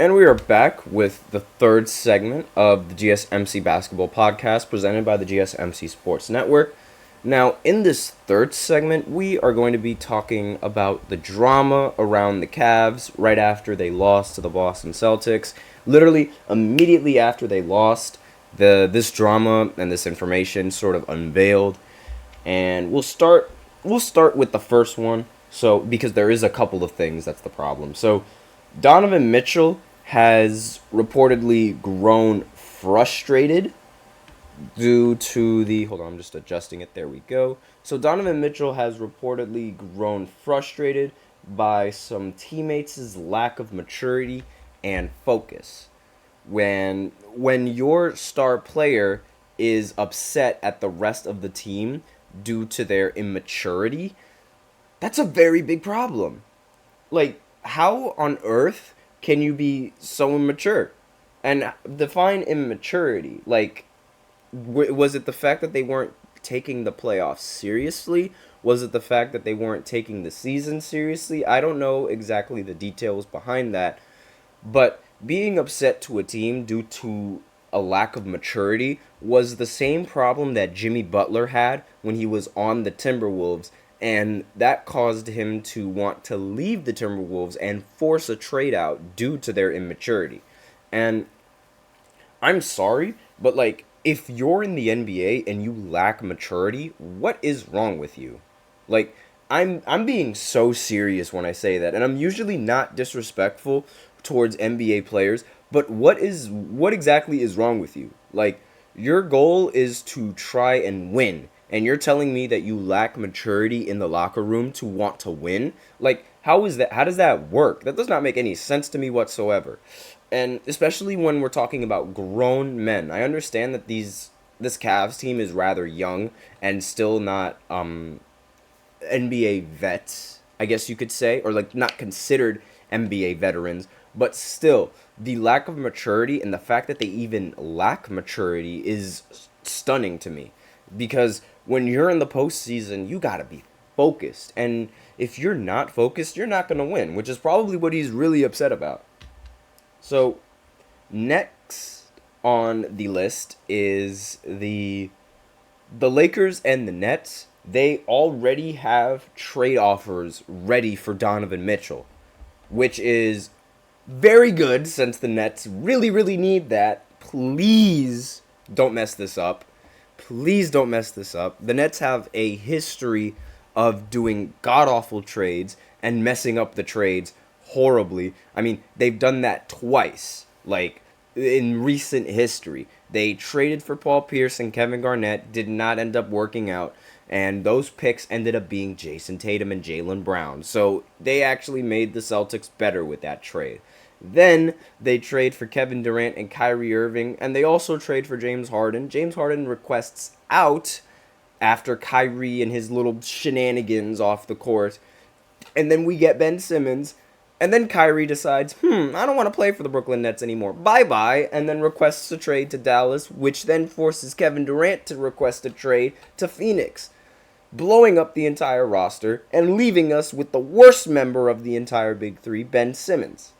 And we are back with the third segment of the GSMC Basketball Podcast presented by the GSMC Sports Network. Now, in this third segment, we are going to be talking about the drama around the Cavs right after they lost to the Boston Celtics. Literally, immediately after they lost, this drama and this information sort of unveiled. And we'll start with the first one. So, because there is a couple of things that's the problem. So, Donovan Mitchell has reportedly grown frustrated due to the... Hold on, I'm just adjusting it. There we go. So Donovan Mitchell has reportedly grown frustrated by some teammates' lack of maturity and focus. When your star player is upset at the rest of the team due to their immaturity, that's a very big problem. Like, how on earth can you be so immature? And define immaturity. Like, was it the fact that they weren't taking the playoffs seriously? Was it the fact that they weren't taking the season seriously? I don't know exactly the details behind that. But being upset to a team due to a lack of maturity was the same problem that Jimmy Butler had when he was on the Timberwolves. And that caused him to want to leave the Timberwolves and force a trade out due to their immaturity. And I'm sorry, but like, if you're in the NBA and you lack maturity, what is wrong with you? Like, I'm being so serious when I say that, and I'm usually not disrespectful towards NBA players, but what exactly is wrong with you? Like, your goal is to try and win, and you're telling me that you lack maturity in the locker room to want to win? Like, how is that? How does that work? That does not make any sense to me whatsoever. And especially when we're talking about grown men. I understand that this Cavs team is rather young and still not NBA vets, I guess you could say, or like not considered NBA veterans, but still the lack of maturity and the fact that they even lack maturity is stunning to me. Because when you're in the postseason, you gotta be focused. And if you're not focused, you're not gonna win, which is probably what he's really upset about. So, next on the list is the Lakers and the Nets. They already have trade offers ready for Donovan Mitchell, which is very good since the Nets really, really need that. Please don't mess this up. Please don't mess this up. The Nets have a history of doing god-awful trades and messing up the trades horribly. I mean, they've done that twice, like, in recent history. They traded for Paul Pierce and Kevin Garnett, did not end up working out, and those picks ended up being Jason Tatum and Jaylen Brown. So they actually made the Celtics better with that trade. Then they trade for Kevin Durant and Kyrie Irving, and they also trade for James Harden. James Harden requests out after Kyrie and his little shenanigans off the court. And then we get Ben Simmons, and then Kyrie decides, I don't want to play for the Brooklyn Nets anymore. Bye-bye, and then requests a trade to Dallas, which then forces Kevin Durant to request a trade to Phoenix, blowing up the entire roster and leaving us with the worst member of the entire Big Three, Ben Simmons.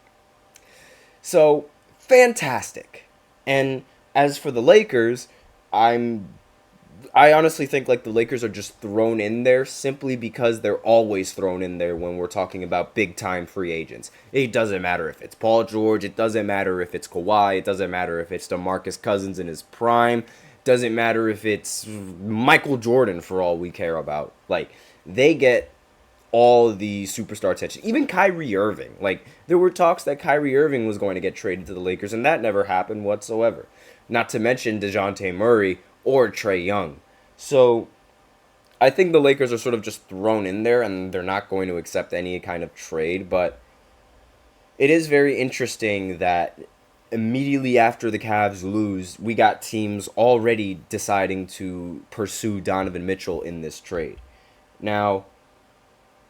So, fantastic. And as for the Lakers, I honestly think like the Lakers are just thrown in there simply because they're always thrown in there when we're talking about big time free agents. It doesn't matter if it's Paul George, it doesn't matter if it's Kawhi, it doesn't matter if it's DeMarcus Cousins in his prime, it doesn't matter if it's Michael Jordan for all we care about. Like, they get all the superstar attention. Even Kyrie Irving. Like, there were talks that Kyrie Irving was going to get traded to the Lakers, and that never happened whatsoever. Not to mention DeJounte Murray or Trae Young. So, I think the Lakers are sort of just thrown in there, and they're not going to accept any kind of trade, but it is very interesting that immediately after the Cavs lose, we got teams already deciding to pursue Donovan Mitchell in this trade. Now,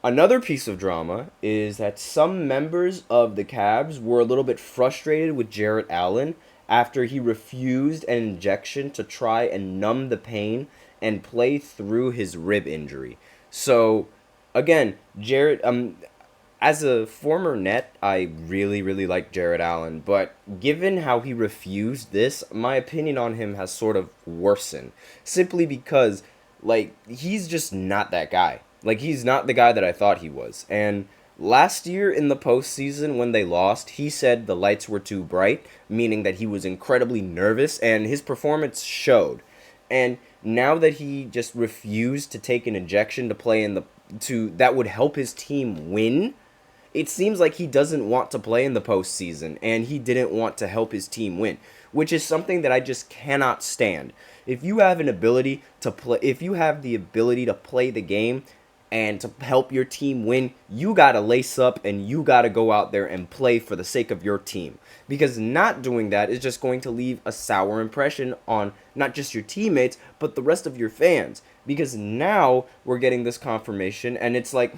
another piece of drama is that some members of the Cavs were a little bit frustrated with Jarrett Allen after he refused an injection to try and numb the pain and play through his rib injury. So, again, Jarrett, as a former Net, I really, really like Jarrett Allen, but given how he refused this, my opinion on him has sort of worsened. Simply because, like, he's just not that guy. Like, he's not the guy that I thought he was. And last year in the postseason, when they lost, he said the lights were too bright, meaning that he was incredibly nervous, and his performance showed. And now that he just refused to take an injection to play in the that would help his team win, it seems like he doesn't want to play in the postseason, and he didn't want to help his team win, which is something that I just cannot stand. If you have if you have the ability to play the game and to help your team win, you gotta lace up and you gotta go out there and play for the sake of your team. Because not doing that is just going to leave a sour impression on not just your teammates, but the rest of your fans. Because now we're getting this confirmation, and it's like,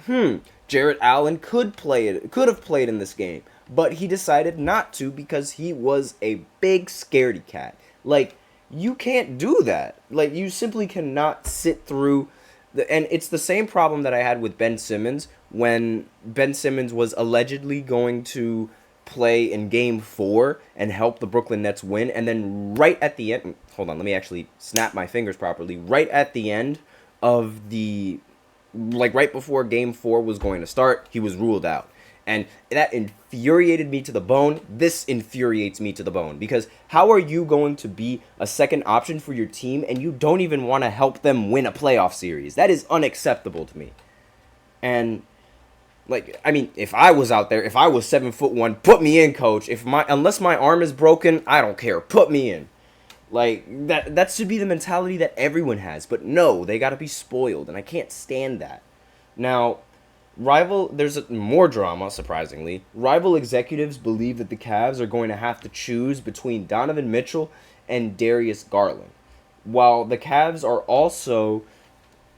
Jarrett Allen could have played in this game, but he decided not to because he was a big scaredy cat. Like, you can't do that. Like, you simply cannot sit through. And it's the same problem that I had with Ben Simmons when Ben Simmons was allegedly going to play in Game 4 and help the Brooklyn Nets win, and then right at the end, hold on, let me actually snap my fingers properly, right at the end of right before Game 4 was going to start, he was ruled out. And that infuriated me to the bone. This infuriates me to the bone. Because how are you going to be a second option for your team and you don't even want to help them win a playoff series? That is unacceptable to me. And, like, I mean, if I was out there, if I was 7'1", put me in, coach. Unless my arm is broken, I don't care. Put me in. Like, that should be the mentality that everyone has. But no, they got to be spoiled. And I can't stand that. Now, there's more drama, surprisingly. Rival executives believe that the Cavs are going to have to choose between Donovan Mitchell and Darius Garland, while the Cavs are also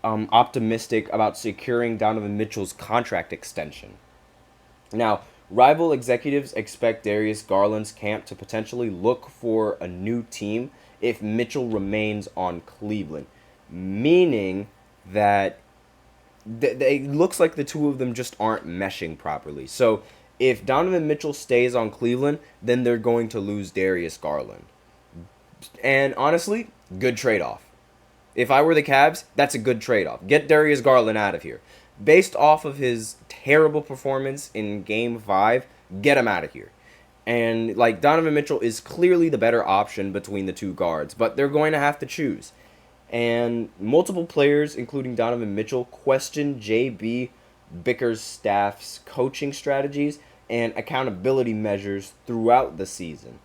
optimistic about securing Donovan Mitchell's contract extension. Now, rival executives expect Darius Garland's camp to potentially look for a new team if Mitchell remains on Cleveland, meaning that it looks like the two of them just aren't meshing properly. So if Donovan Mitchell stays on Cleveland, then they're going to lose Darius Garland. And honestly, good trade-off. If I were the Cavs, that's a good trade-off. Get Darius Garland out of here. Based off of his terrible performance in Game 5, get him out of here. And, like, Donovan Mitchell is clearly the better option between the two guards, but they're going to have to choose. And multiple players, including Donovan Mitchell, question J.B. Bickerstaff's coaching strategies and accountability measures throughout the season.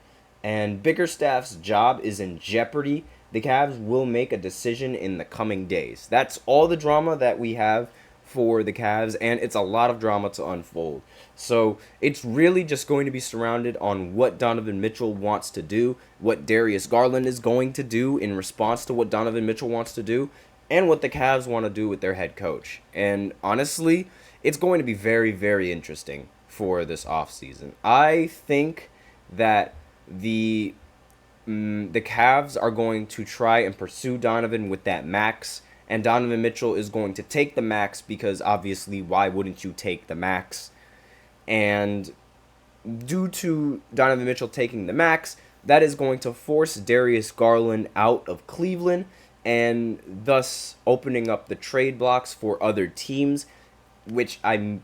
And Bickerstaff's job is in jeopardy. The Cavs will make a decision in the coming days. That's all the drama that we have for the Cavs, and it's a lot of drama to unfold. So it's really just going to be surrounded on what Donovan Mitchell wants to do, what Darius Garland is going to do in response to what Donovan Mitchell wants to do, and what the Cavs want to do with their head coach. And honestly, it's going to be very, very interesting for this offseason. I think that the Cavs are going to try and pursue Donovan with that max, and Donovan Mitchell is going to take the max because obviously why wouldn't you take the max? And due to Donovan Mitchell taking the max, that is going to force Darius Garland out of Cleveland and thus opening up the trade blocks for other teams, which I'm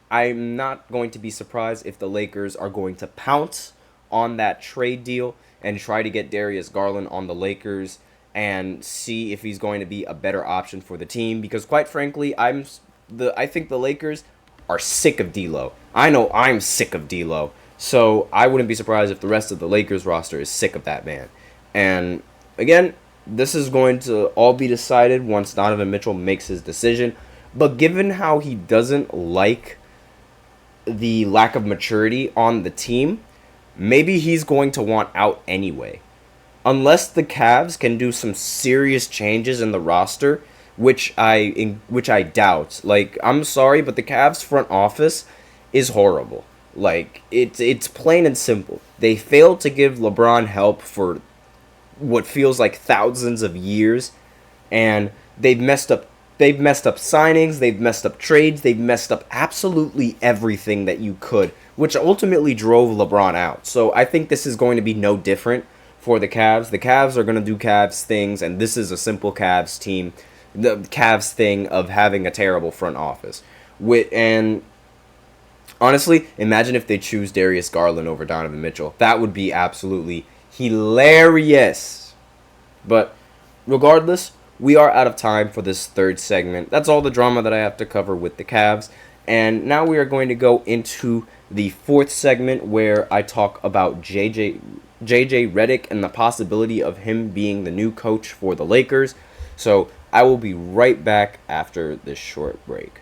not going to be surprised if the Lakers are going to pounce on that trade deal and try to get Darius Garland on the Lakers and see if he's going to be a better option for the team. Because quite frankly, I think the Lakers are sick of D'Lo. I know I'm sick of D'Lo. So I wouldn't be surprised if the rest of the Lakers roster is sick of that man. And again, this is going to all be decided once Donovan Mitchell makes his decision. But given how he doesn't like the lack of maturity on the team, maybe he's going to want out anyway. Unless the Cavs can do some serious changes in the roster, which I doubt. Like, I'm sorry, but the Cavs front office is horrible. Like, it's plain and simple. They failed to give LeBron help for what feels like thousands of years, and they've messed up they've messed up signings, they've messed up trades, they've messed up absolutely everything that you could, which ultimately drove LeBron out. So I think this is going to be no different for the Cavs. The Cavs are going to do Cavs things, and this is a simple Cavs team. The Cavs thing of having a terrible front office. And honestly, imagine if they choose Darius Garland over Donovan Mitchell. That would be absolutely hilarious. But regardless, we are out of time for this third segment. That's all the drama that I have to cover with the Cavs. And now we are going to go into the fourth segment where I talk about JJ Redick and the possibility of him being the new coach for the Lakers. So I will be right back after this short break.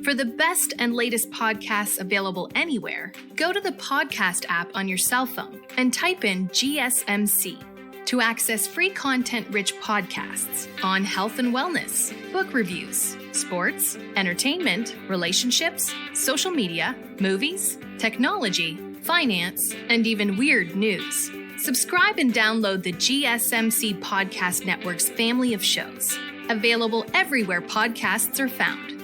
For the best and latest podcasts available anywhere, go to the podcast app on your cell phone and type in GSMC to access free content-rich podcasts on health and wellness, book reviews, sports, entertainment, relationships, social media, movies, technology, finance, and even weird news. Subscribe and download the GSMC Podcast Network's family of shows, available everywhere podcasts are found.